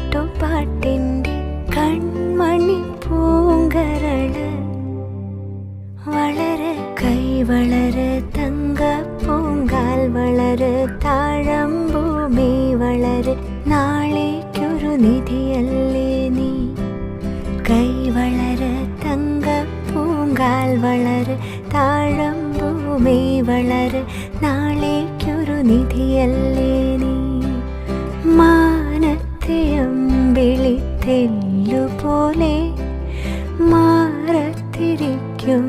പാട്ടുപാട്ടിൻ്റെ കൺമണി പൂങ്കരള് വളര് കൈ വളര് തങ്ക പൂങ്കാൽ വളര് താഴമ്പൂമി വളര് നാളേക്കൊരു നിധിയല്ലേ നീ. കൈ വളര് തങ്ക പൂങ്കാൽ വളര് താഴമ്പൂമി വളര് നാളേക്കൊരു നിധിയല്ലേ നീ. മാനത്തെ അമ്പിളിത്തെല്ലുപോലെ മാറത്തിരിക്കും